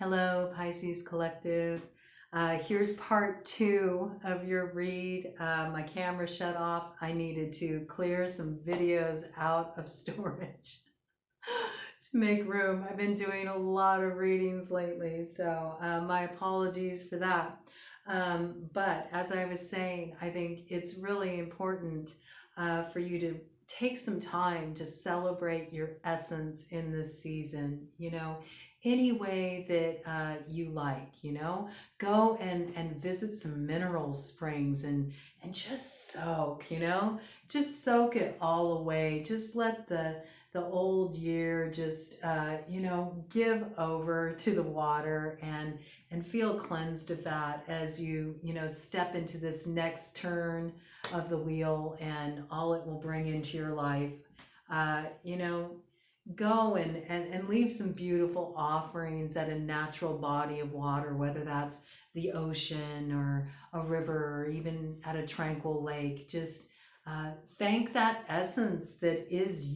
Hello, Pisces Collective. Here's part two of your read. My camera shut off. I needed to clear some videos out of storage to make room. I've been doing a lot of readings lately, so my apologies for that. But as I was saying, I think it's really important for you to take some time to celebrate your essence in this season. Any way that you like. Go and visit some mineral springs and just soak. Just soak it all away. Just let the old year just give over to the water and feel cleansed of that as you step into this next turn of the wheel and all it will bring into your life. uh, you know Go and leave some beautiful offerings at a natural body of water, whether that's the ocean or a river or even at a tranquil lake. Just thank that essence that is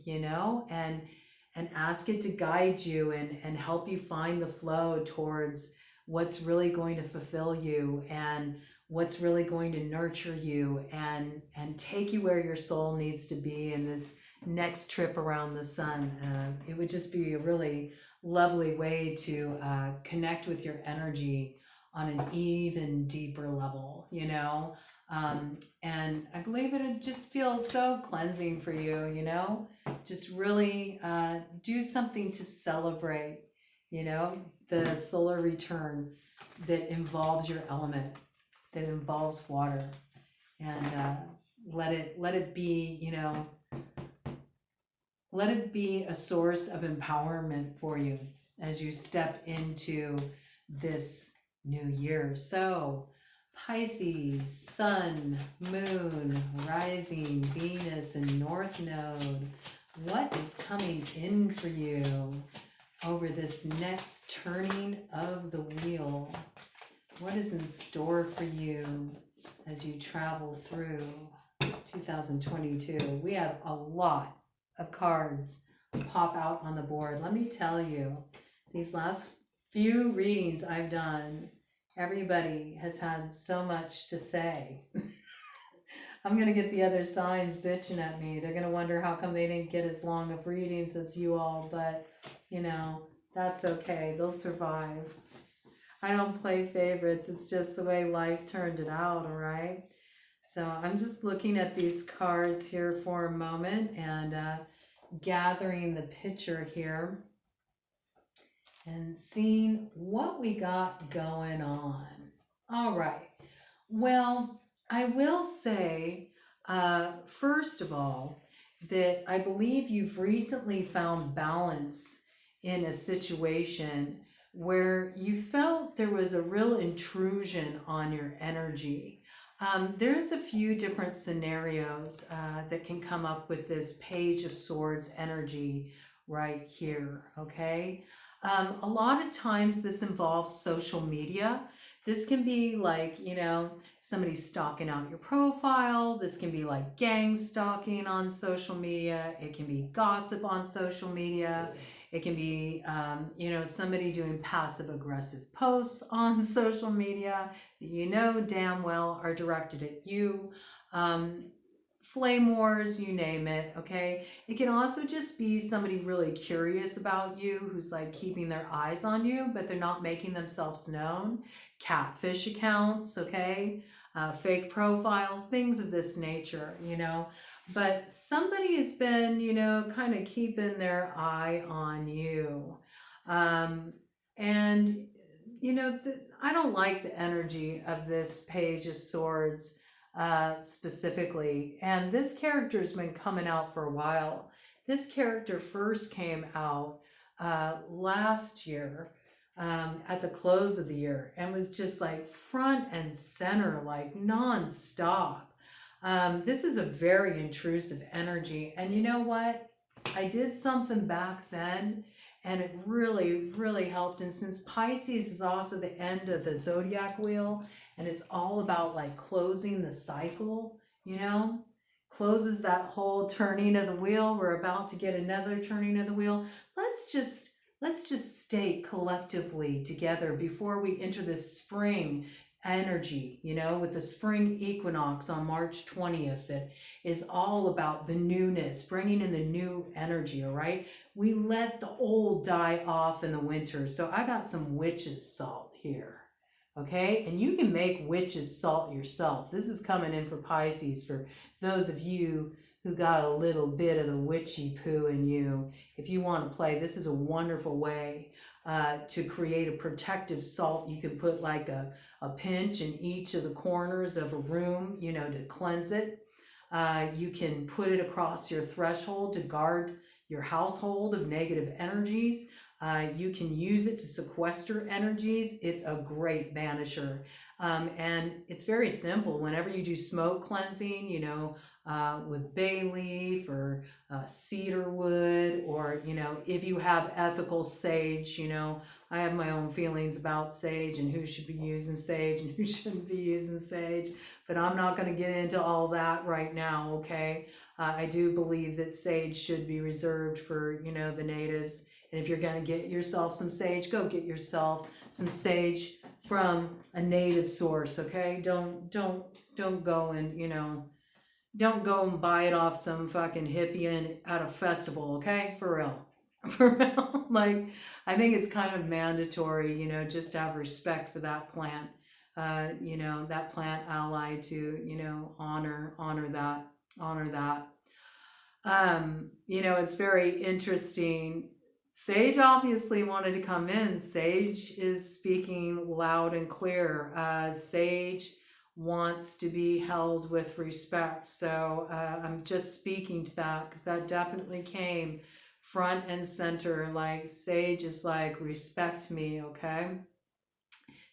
and ask it to guide you and help you find the flow towards what's really going to fulfill you and what's really going to nurture you and take you where your soul needs to be in this next trip around the sun. It would just be a really lovely way to connect with your energy on an even deeper level. And I believe it just feels so cleansing for you. Just really do something to celebrate the solar return that involves your element, that involves water, and let it be. Let it be a source of empowerment for you as you step into this new year. So, Pisces, Sun, Moon, Rising, Venus, and North Node, what is coming in for you over this next turning of the wheel? What is in store for you as you travel through 2022? We have a lot of cards pop out on the board. Let me tell you, these last few readings I've done, everybody has had so much to say. I'm going to get the other signs bitching at me. They're going to wonder how come they didn't get as long of readings as you all, but that's okay. They'll survive. I don't play favorites. It's just the way life turned it out, all right? So I'm just looking at these cards here for a moment and gathering the picture here and seeing what we got going on. All right. Well, I will say, first of all, that I believe you've recently found balance in a situation where you felt there was a real intrusion on your energy. There's a few different scenarios that can come up with this Page of Swords energy right here, okay? A lot of times this involves social media. This can be like, somebody stalking out your profile. This can be like gang stalking on social media. It can be gossip on social media. It can be, somebody doing passive aggressive posts on social media that damn well are directed at you. Flame wars, you name it, okay? It can also just be somebody really curious about you who's like keeping their eyes on you, but they're not making themselves known. Catfish accounts, okay? Fake profiles, things of this nature. But somebody has been, kind of keeping their eye on you. And, I don't like the energy of this Page of Swords specifically. And this character has been coming out for a while. This character first came out last year at the close of the year and was just like front and center, like nonstop. This is a very intrusive energy. And you know what? I did something back then and it really, really helped. And since Pisces is also the end of the zodiac wheel and it's all about like closing the cycle, closes that whole turning of the wheel. We're about to get another turning of the wheel. Let's let's just stay collectively together before we enter this spring energy, with the spring equinox on March 20th that is all about the newness, bringing in the new energy, all right? We let the old die off in the winter. So I got some witch's salt here, okay? And you can make witch's salt yourself. This is coming in for Pisces for those of you who got a little bit of the witchy poo in you. If you want to play, this is a wonderful way to create a protective salt. You can put like a pinch in each of the corners of a room, to cleanse it. You can put it across your threshold to guard your household of negative energies. You can use it to sequester energies. It's a great banisher. And it's very simple. Whenever you do smoke cleansing, with bay leaf or cedar wood, or, if you have ethical sage, I have my own feelings about sage and who should be using sage and who shouldn't be using sage, but I'm not going to get into all that right now, okay? I do believe that sage should be reserved for, the natives. And if you're going to get yourself some sage, go get yourself some sage from a native source, okay? Don't go and, don't go and buy it off some fucking hippie at a festival, okay? For real. For real. Like, I think it's kind of mandatory, just to have respect for that plant. That plant ally to, honor that. It's very interesting. Sage obviously wanted to come in. Sage is speaking loud and clear. Sage wants to be held with respect. So I'm just speaking to that because that definitely came front and center. Like, sage is like, respect me, okay?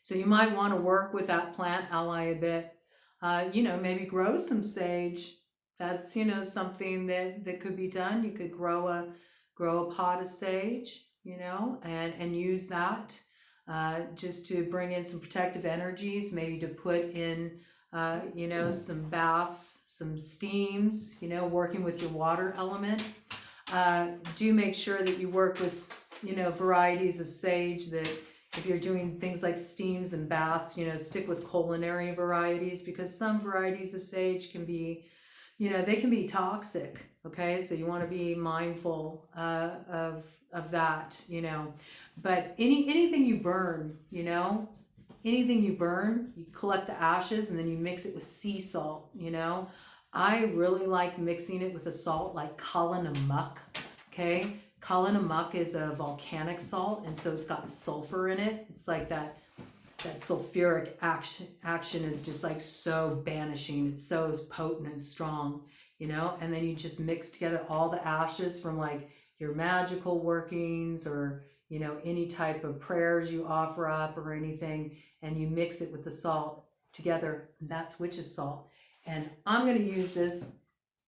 So you might want to work with that plant ally a bit. Maybe grow some sage. That's, something that could be done. You could grow a pot of sage, and use that just to bring in some protective energies, maybe to put in, some baths, some steams, working with your water element. Do make sure that you work with, varieties of sage that, if you're doing things like steams and baths, stick with culinary varieties, because some varieties of sage can be, they can be toxic. Okay, so you want to be mindful of that, But anything you burn, anything you burn, you collect the ashes and then you mix it with sea salt, I really like mixing it with a salt like Kalinamuck, okay? Kalinamuck is a volcanic salt, and so it's got sulfur in it. It's like that sulfuric action is just like so banishing. It's so potent and strong, and then you just mix together all the ashes from like your magical workings or, any type of prayers you offer up or anything, and you mix it with the salt together. And that's witch's salt. And I'm going to use this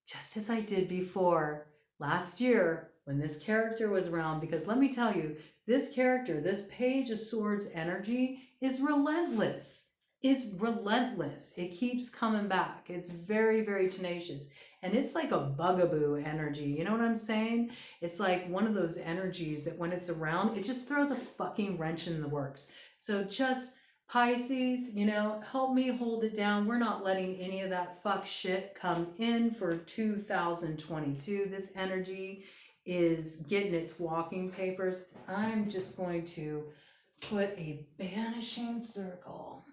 just as I did before last year when this character was around, because let me tell you, this character, this Page of Swords energy is relentless. It keeps coming back. It's very, very tenacious. And it's like a bugaboo energy. You know what I'm saying? It's like one of those energies that when it's around, it just throws a fucking wrench in the works. So just Pisces, help me hold it down. We're not letting any of that fuck shit come in for 2022. This energy is getting its walking papers. I'm just going to put a banishing circle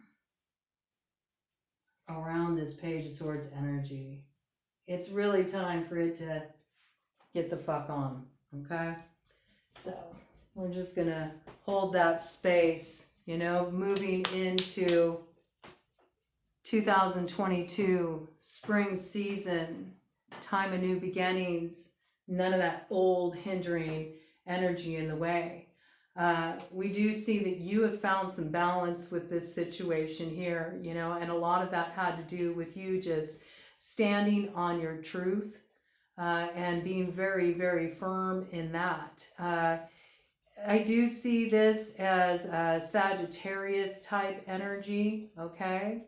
around this Page of Swords energy. It's really time for it to get the fuck on, okay? So we're just gonna hold that space, moving into 2022, spring season, time of new beginnings, none of that old hindering energy in the way. We do see that you have found some balance with this situation here, and a lot of that had to do with you just standing on your truth and being very, very firm in that. I do see this as a Sagittarius type energy, okay,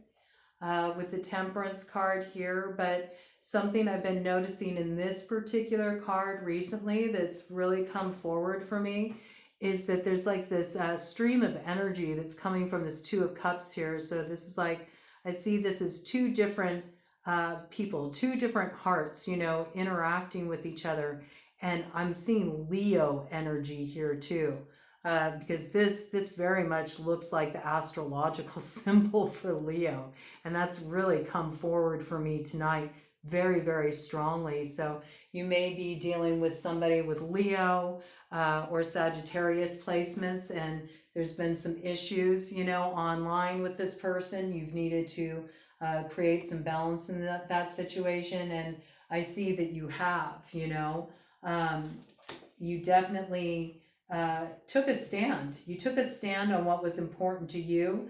with the Temperance card here, but something I've been noticing in this particular card recently that's really come forward for me is that there's like this stream of energy that's coming from this Two of Cups here. So this is like, I see this as two different people, two different hearts, you know, interacting with each other. And I'm seeing Leo energy here too. Because this very much looks like the astrological symbol for Leo. And that's really come forward for me tonight very, very strongly. So you may be dealing with somebody with Leo or Sagittarius placements, and there's been some issues, you know, online with this person. You've needed to create some balance in that situation, and I see that you have, you know. You definitely took a stand. You took a stand on what was important to you.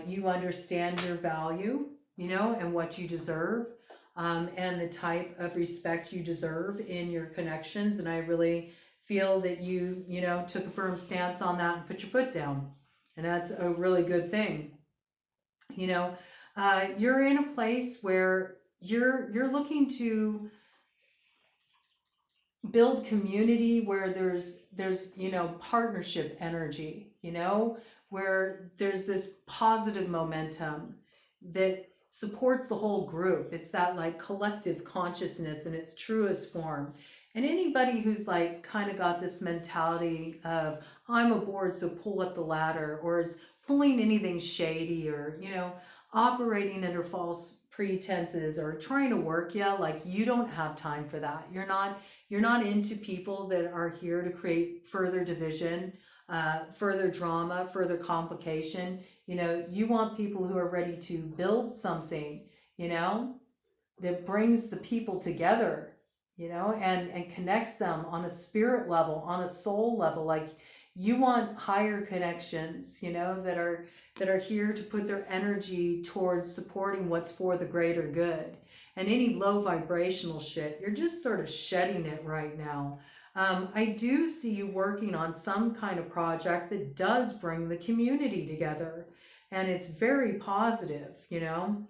You understand your value, you know, and what you deserve, and the type of respect you deserve in your connections. And I really feel that you know, took a firm stance on that and put your foot down. And that's a really good thing. You know, you're in a place where you're looking to build community where there's you know, partnership energy, you know, where there's this positive momentum that supports the whole group. It's that like collective consciousness in its truest form. And anybody who's like kind of got this mentality of I'm aboard, so pull up the ladder, or is pulling anything shady, or you know, operating under false pretenses or trying to work you, like, you don't have time for that. You're not into people that are here to create further division, further drama, further complication. You know, you want people who are ready to build something, you know, that brings the people together, you know, and connects them on a spirit level, on a soul level. Like, you want higher connections, you know, that are here to put their energy towards supporting what's for the greater good. And any low vibrational shit, you're just sort of shedding it right now. I do see you working on some kind of project that does bring the community together. And it's very positive, you know.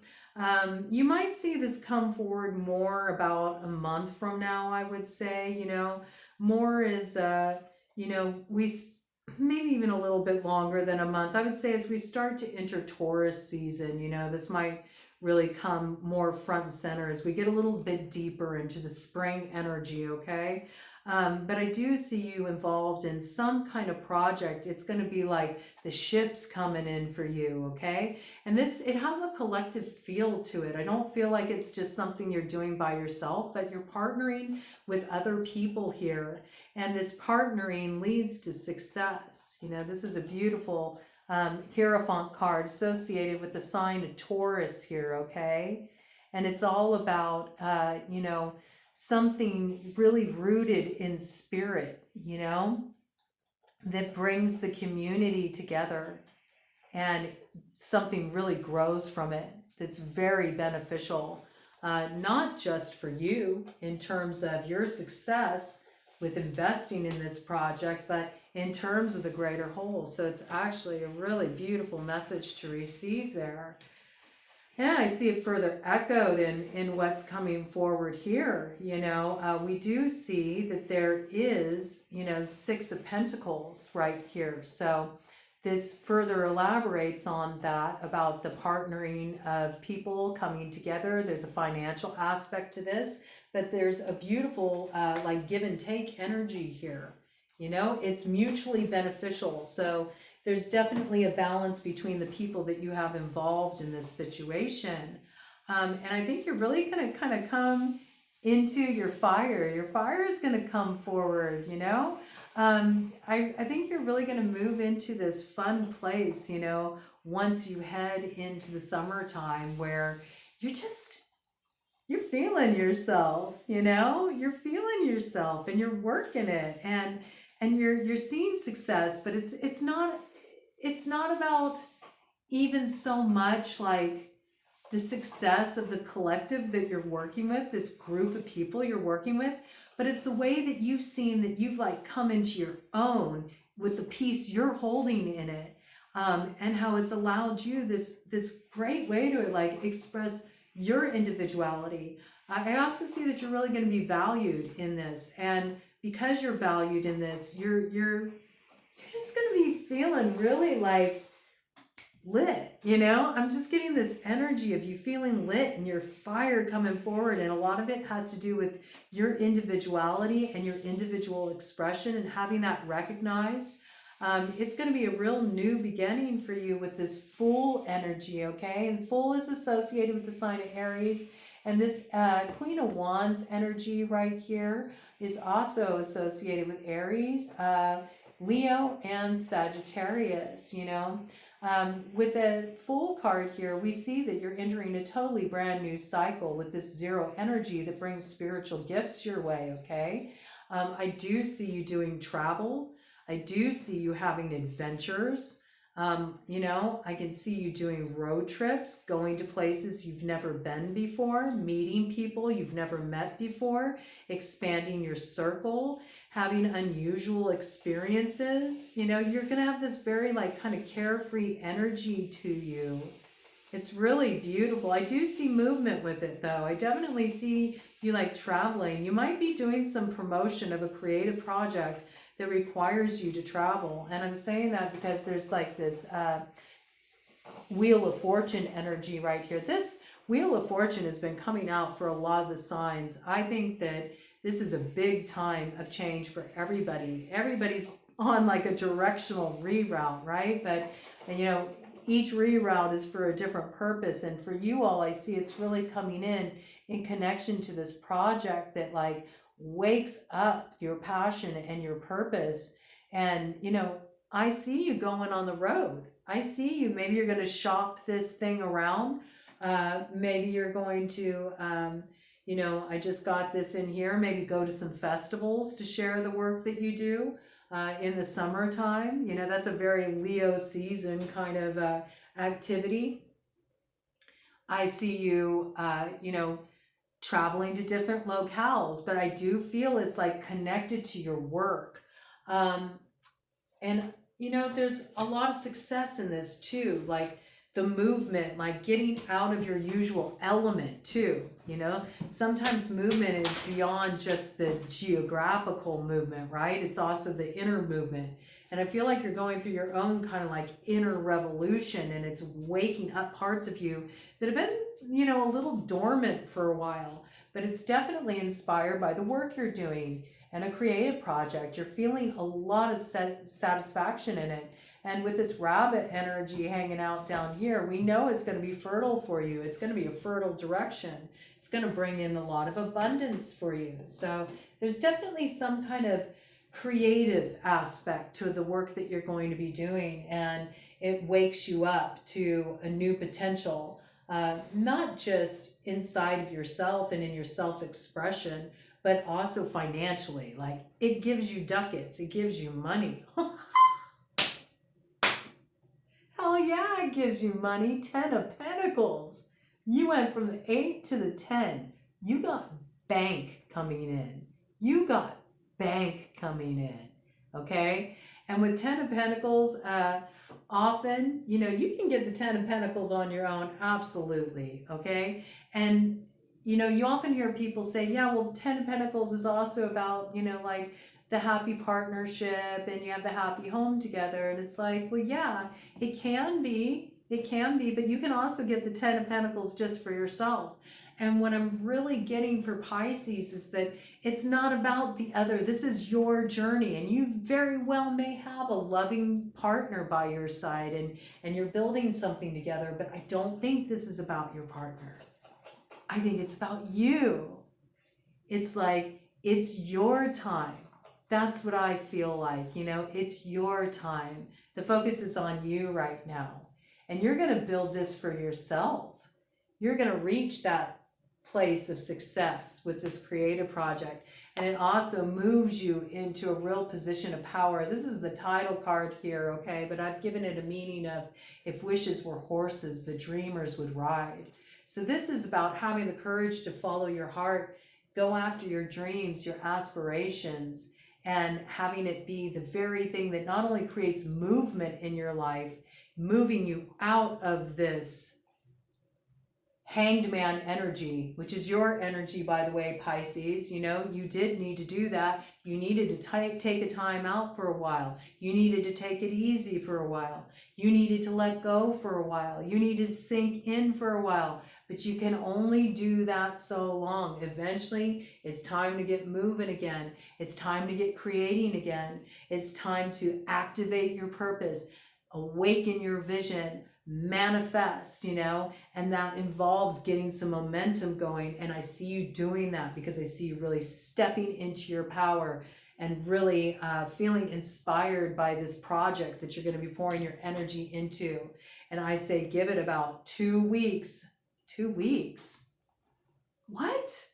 You might see this come forward more about a month from now, I would say, you know. More is, you know, maybe even a little bit longer than a month. I would say as we start to enter Taurus season, you know, this might really come more front and center as we get a little bit deeper into the spring energy, okay? But I do see you involved in some kind of project. It's going to be like the ship's coming in for you, okay? And it has a collective feel to it. I don't feel like it's just something you're doing by yourself, but you're partnering with other people here. And this partnering leads to success. You know, this is a beautiful Hierophant card associated with the sign of Taurus here, okay? And it's all about, you know, something really rooted in spirit, you know, that brings the community together, and something really grows from it that's very beneficial, not just for you in terms of your success with investing in this project, but in terms of the greater whole. So it's actually a really beautiful message to receive there. Yeah, I see it further echoed in what's coming forward here. You know, we do see that there is, you know, Six of Pentacles right here. So this further elaborates on that, about the partnering of people coming together. There's a financial aspect to this, but there's a beautiful like give and take energy here. You know, it's mutually beneficial. So there's definitely a balance between the people that you have involved in this situation. And I think you're really going to kind of come into your fire. Your fire is going to come forward, you know. I think you're really going to move into this fun place, you know, once you head into the summertime, where you're feeling yourself, you know, you're feeling yourself and you're working it, and you're seeing success. But it's not about even so much like the success of the collective that you're working with, this group of people you're working with, but it's the way that you've seen that you've like come into your own with the piece you're holding in it, and how it's allowed you this great way to like express your individuality. I also see that you're really going to be valued in this, and because you're valued in this, you're just going to be feeling really like lit, you know? I'm just getting this energy of you feeling lit and your fire coming forward. And a lot of it has to do with your individuality and your individual expression and having that recognized. It's going to be a real new beginning for you with this full energy, okay? And full is associated with the sign of Aries. And this Queen of Wands energy right here is also associated with Aries, Leo, and Sagittarius, you know? With a full card here, we see that you're entering a totally brand new cycle with this zero energy that brings spiritual gifts your way, okay? I do see you doing travel. I do see you having adventures. You know, I can see you doing road trips, going to places you've never been before, meeting people you've never met before, expanding your circle, having unusual experiences. You know, you're going to have this very like kind of carefree energy to you. It's really beautiful. I do see movement with it though. I definitely see you like traveling. You might be doing some promotion of a creative project that requires you to travel. And I'm saying that because there's like this Wheel of Fortune energy right here. This Wheel of Fortune has been coming out for a lot of the signs. I think that this is a big time of change for everybody. Everybody's on like a directional reroute, right? But, and you know, each reroute is for a different purpose. And for you all, I see it's really coming in connection to this project that like wakes up your passion and your purpose. And, you know, I see you going on the road. I see you. Maybe you're going to shop this thing around. Maybe you're going to, you know, I just got this in here. Maybe go to some festivals to share the work that you do in the summertime. You know, that's a very Leo season kind of activity. I see you, you know, traveling to different locales, but I do feel it's like connected to your work. And, you know, there's a lot of success in this too, like the movement, like getting out of your usual element too, you know? Sometimes movement is beyond just the geographical movement, right? It's also the inner movement. And I feel like you're going through your own kind of like inner revolution, and it's waking up parts of you that have been, you know, a little dormant for a while, but it's definitely inspired by the work you're doing and a creative project. You're feeling a lot of satisfaction in it. And with this rabbit energy hanging out down here, we know it's going to be fertile for you. It's going to be a fertile direction. It's going to bring in a lot of abundance for you. So there's definitely some kind of creative aspect to the work that you're going to be doing, and it wakes you up to a new potential, not just inside of yourself and in your self-expression, but also financially. Like it gives you ducats, it gives you money. Hell yeah, it gives you money. 10 of Pentacles. You went from the 8 to the 10. You got bank coming in. You got bank coming in, okay? And with 10 of Pentacles, often, you know, you can get the 10 of Pentacles on your own, absolutely, okay? And, you know, you often hear people say, yeah, well, the 10 of Pentacles is also about, you know, like the happy partnership and you have the happy home together. And it's like, well, yeah, it can be, but you can also get the 10 of Pentacles just for yourself. And what I'm really getting for Pisces is that it's not about the other. This is your journey, and you very well may have a loving partner by your side, and you're building something together, but I don't think this is about your partner. I think it's about you. It's like, it's your time. That's what I feel like, you know, it's your time. The focus is on you right now, and you're going to build this for yourself. You're going to reach that place of success with this creative project, and it also moves you into a real position of power. This is the title card here, okay, but I've given it a meaning of if wishes were horses, the dreamers would ride. So this is about having the courage to follow your heart, go after your dreams, your aspirations, and having it be the very thing that not only creates movement in your life, moving you out of this Hanged Man energy, which is your energy, by the way, Pisces. You know, you did need to do that. You needed to take a time out for a while. You needed to take it easy for a while. You needed to let go for a while. You needed to sink in for a while. But you can only do that so long. Eventually, it's time to get moving again. It's time to get creating again. It's time to activate your purpose, awaken your vision, manifest, you know, and that involves getting some momentum going. And I see you doing that because I see you really stepping into your power and really feeling inspired by this project that you're going to be pouring your energy into. And I say, give it about 2 weeks. 2 weeks? What?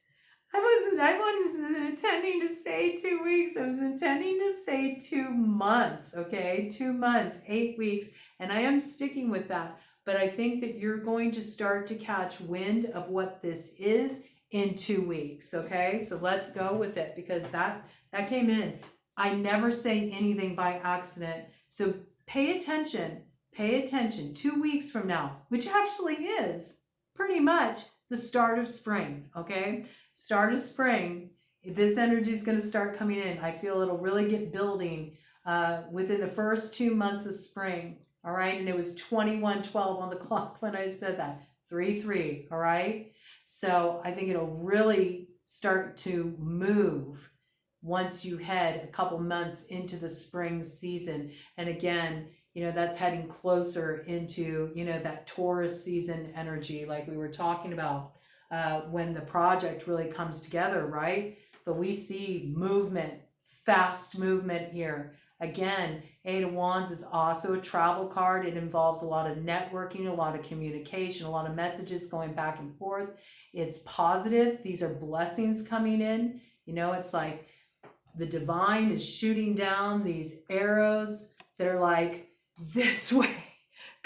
I wasn't intending to say 2 weeks. I was intending to say 2 months, okay? 2 months, 8 weeks. And I am sticking with that. But I think that you're going to start to catch wind of what this is in 2 weeks, okay? So let's go with it because that came in. I never say anything by accident. So pay attention. Pay attention. 2 weeks from now, which actually is pretty much the start of spring, okay? Start of spring, this energy is going to start coming in. I feel it'll really get building within the first 2 months of spring, all right? And it was 21:12 on the clock when I said that, 3:3, all right? So I think it'll really start to move once you head a couple months into the spring season. And again, you know, that's heading closer into, you know, that Taurus season energy like we were talking about when the project really comes together, right? But we see movement, fast movement here. Again, Eight of Wands is also a travel card. It involves a lot of networking, a lot of communication, a lot of messages going back and forth. It's positive. These are blessings coming in. You know, it's like the divine is shooting down these arrows that are like, this way,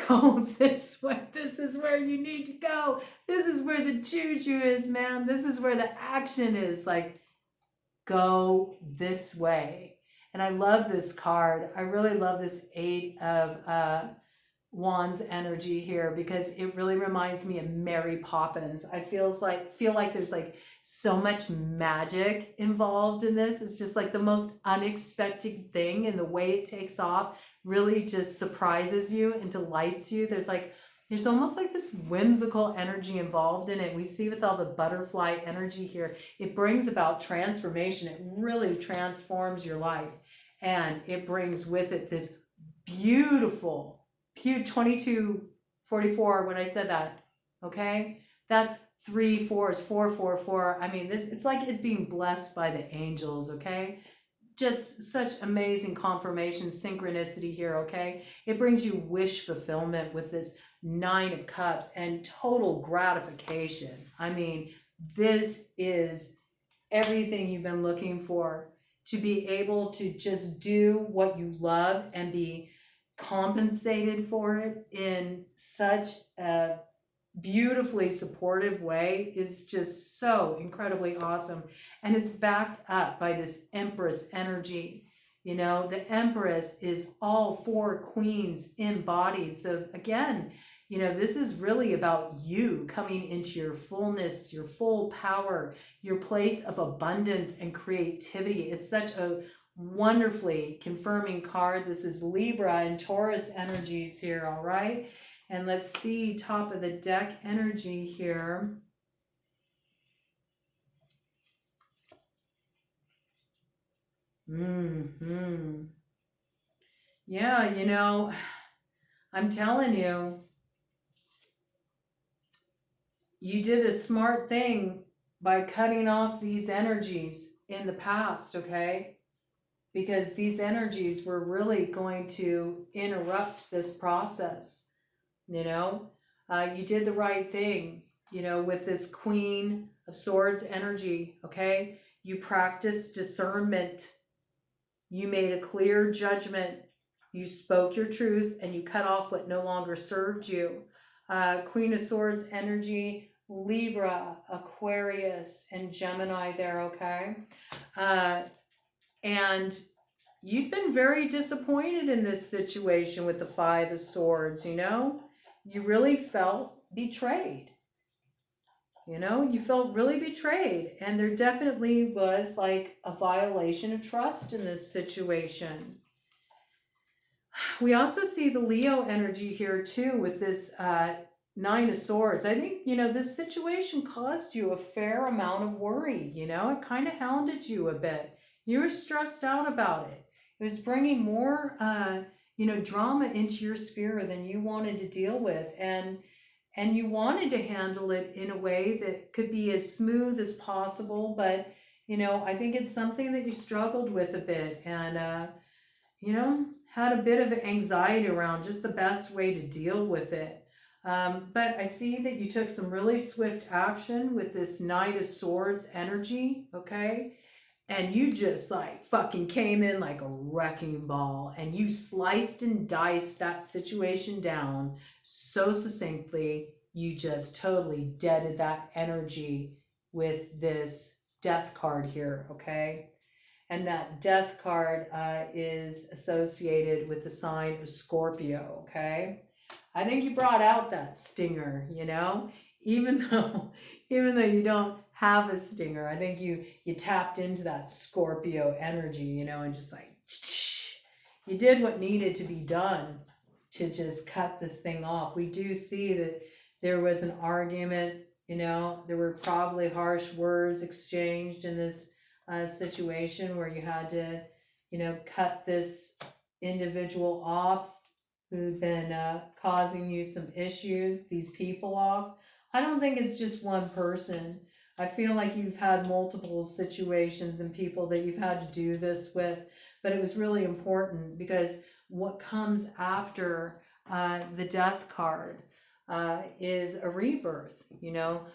go this way. This is where you need to go. This is where the juju is, man. This is where the action is. Like, go this way. And I love this card. I really love this Eight of Wands energy here because it really reminds me of Mary Poppins. I feel like there's like so much magic involved in this. It's just like the most unexpected thing, and the way it takes off really just surprises you and delights you. There's almost like this whimsical energy involved in it. We see with all the butterfly energy here, it brings about transformation. It really transforms your life. And it brings with it this beautiful 2244 when I said that, okay? That's 3 4s, 444. I mean, it's like it's being blessed by the angels, okay? Just such amazing confirmation, synchronicity here, okay? It brings you wish fulfillment with this 9 of Cups and total gratification. I mean, this is everything you've been looking for, to be able to just do what you love and be compensated for it in such a beautifully supportive way is just so incredibly awesome. And it's backed up by this Empress energy. You know, the Empress is all 4 queens embodied. So again, you know, this is really about you coming into your fullness, your full power, your place of abundance and creativity. It's such a wonderfully confirming card. This is Libra and Taurus energies here, all right? And let's see top of the deck energy here. Yeah, you know, I'm telling you, you did a smart thing by cutting off these energies in the past, okay? Because these energies were really going to interrupt this process, you know? You did the right thing, you know, with this Queen of Swords energy, okay? You practiced discernment. You made a clear judgment. You spoke your truth and you cut off what no longer served you. Queen of Swords energy, Libra, Aquarius, and Gemini there, okay? And you've been very disappointed in this situation with the 5 of Swords, you know? You really felt betrayed. You know, you felt really betrayed. And there definitely was like a violation of trust in this situation. We also see the Leo energy here too with this Nine of Swords. I think, you know, this situation caused you a fair amount of worry. You know, it kind of hounded you a bit. You were stressed out about it. It was bringing more, you know, drama into your sphere than you wanted to deal with. And you wanted to handle it in a way that could be as smooth as possible. But, you know, I think it's something that you struggled with a bit. And, you know, had a bit of anxiety around just the best way to deal with it. But I see that you took some really swift action with this Knight of Swords energy, okay? And you just like fucking came in like a wrecking ball and you sliced and diced that situation down so succinctly. You just totally deaded that energy with this death card here, okay? And that death card is associated with the sign of Scorpio, okay? I think you brought out that stinger, you know, even though you don't have a stinger. I think you tapped into that Scorpio energy, you know, and just like you did what needed to be done to just cut this thing off. We do see that there was an argument, you know, there were probably harsh words exchanged in this situation where you had to, you know, cut this individual off who've been causing you some issues, these people off. I don't think it's just one person. I feel like you've had multiple situations and people that you've had to do this with, but it was really important because what comes after the death card is a rebirth, you know.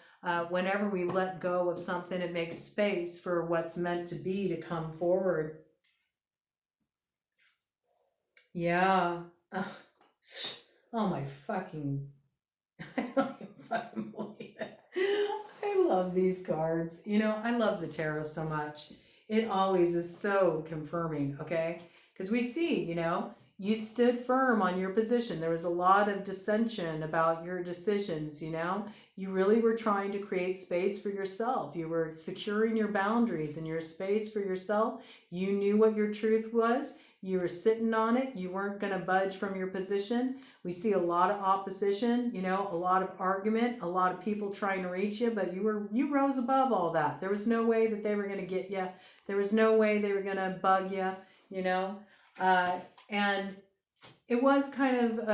Whenever we let go of something, it makes space for what's meant to be to come forward. Yeah. Ugh. Oh my fucking, I don't even fucking believe it. I love these cards. You know, I love the tarot so much. It always is so confirming, okay? Because we see, you know, you stood firm on your position. There was a lot of dissension about your decisions, you know? You really were trying to create space for yourself. You were securing your boundaries and your space for yourself. You knew what your truth was. You were sitting on it. You weren't going to budge from your position. We see a lot of opposition, you know, a lot of argument, a lot of people trying to reach you, but you rose above all that. There was no way that they were going to get you. There was no way they were going to bug you, you know. And it was kind of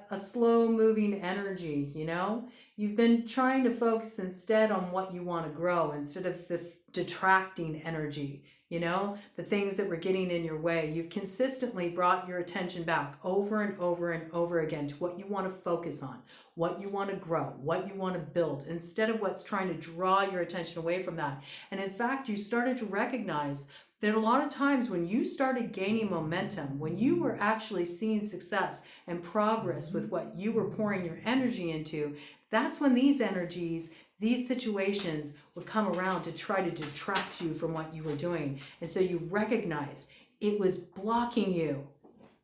a slow moving energy, you know. You've been trying to focus instead on what you want to grow instead of the detracting energy, you know, the things that were getting in your way. You've consistently brought your attention back over and over and over again to what you want to focus on, what you want to grow, what you want to build, instead of what's trying to draw your attention away from that. And in fact, you started to recognize that a lot of times when you started gaining momentum, when you were actually seeing success and progress with what you were pouring your energy into, that's when these energies, these situations would come around to try to detract you from what you were doing. And so you recognized it was blocking you.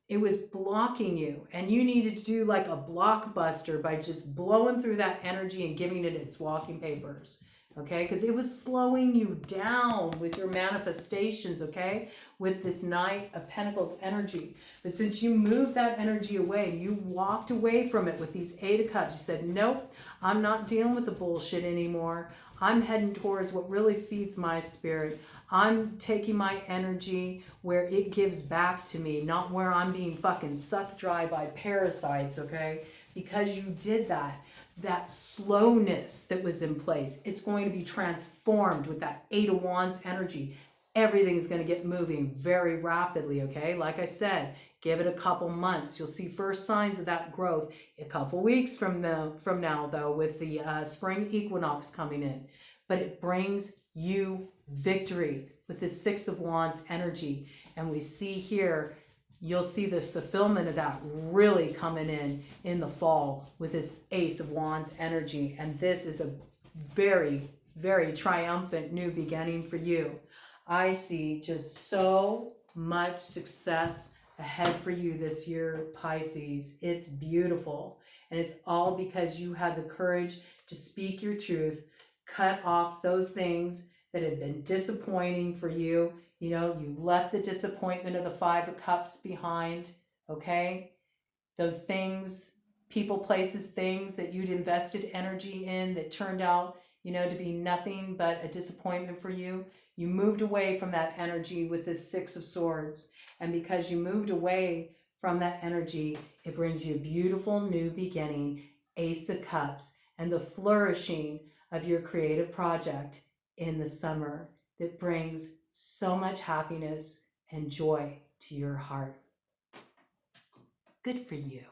It was blocking you. And you needed to do like a blockbuster by just blowing through that energy and giving it its walking papers. Okay, because it was slowing you down with your manifestations, okay, with this Knight of Pentacles energy. But since you moved that energy away, you walked away from it with these Eight of Cups. You said, nope, I'm not dealing with the bullshit anymore. I'm heading towards what really feeds my spirit. I'm taking my energy where it gives back to me, not where I'm being fucking sucked dry by parasites, okay? Because you did that slowness that was in place, it's going to be transformed with that Eight of Wands energy. Everything's going to get moving very rapidly, okay? Like I said, give it a couple months. You'll see first signs of that growth a couple weeks from now, though, with the spring equinox coming in. But it brings you victory with the Six of Wands energy. And we see here, you'll see the fulfillment of that really coming in the fall with this Ace of Wands energy. And this is a very, very triumphant new beginning for you. I see just so much success ahead for you this year, Pisces. It's beautiful. And it's all because you had the courage to speak your truth, cut off those things that have been disappointing for you. You know, you left the disappointment of the Five of Cups behind, okay? Those things, people, places, things that you'd invested energy in that turned out, you know, to be nothing but a disappointment for you. You moved away from that energy with this Six of Swords. And because you moved away from that energy, it brings you a beautiful new beginning, Ace of Cups, and the flourishing of your creative project in the summer that brings so much happiness and joy to your heart. Good for you.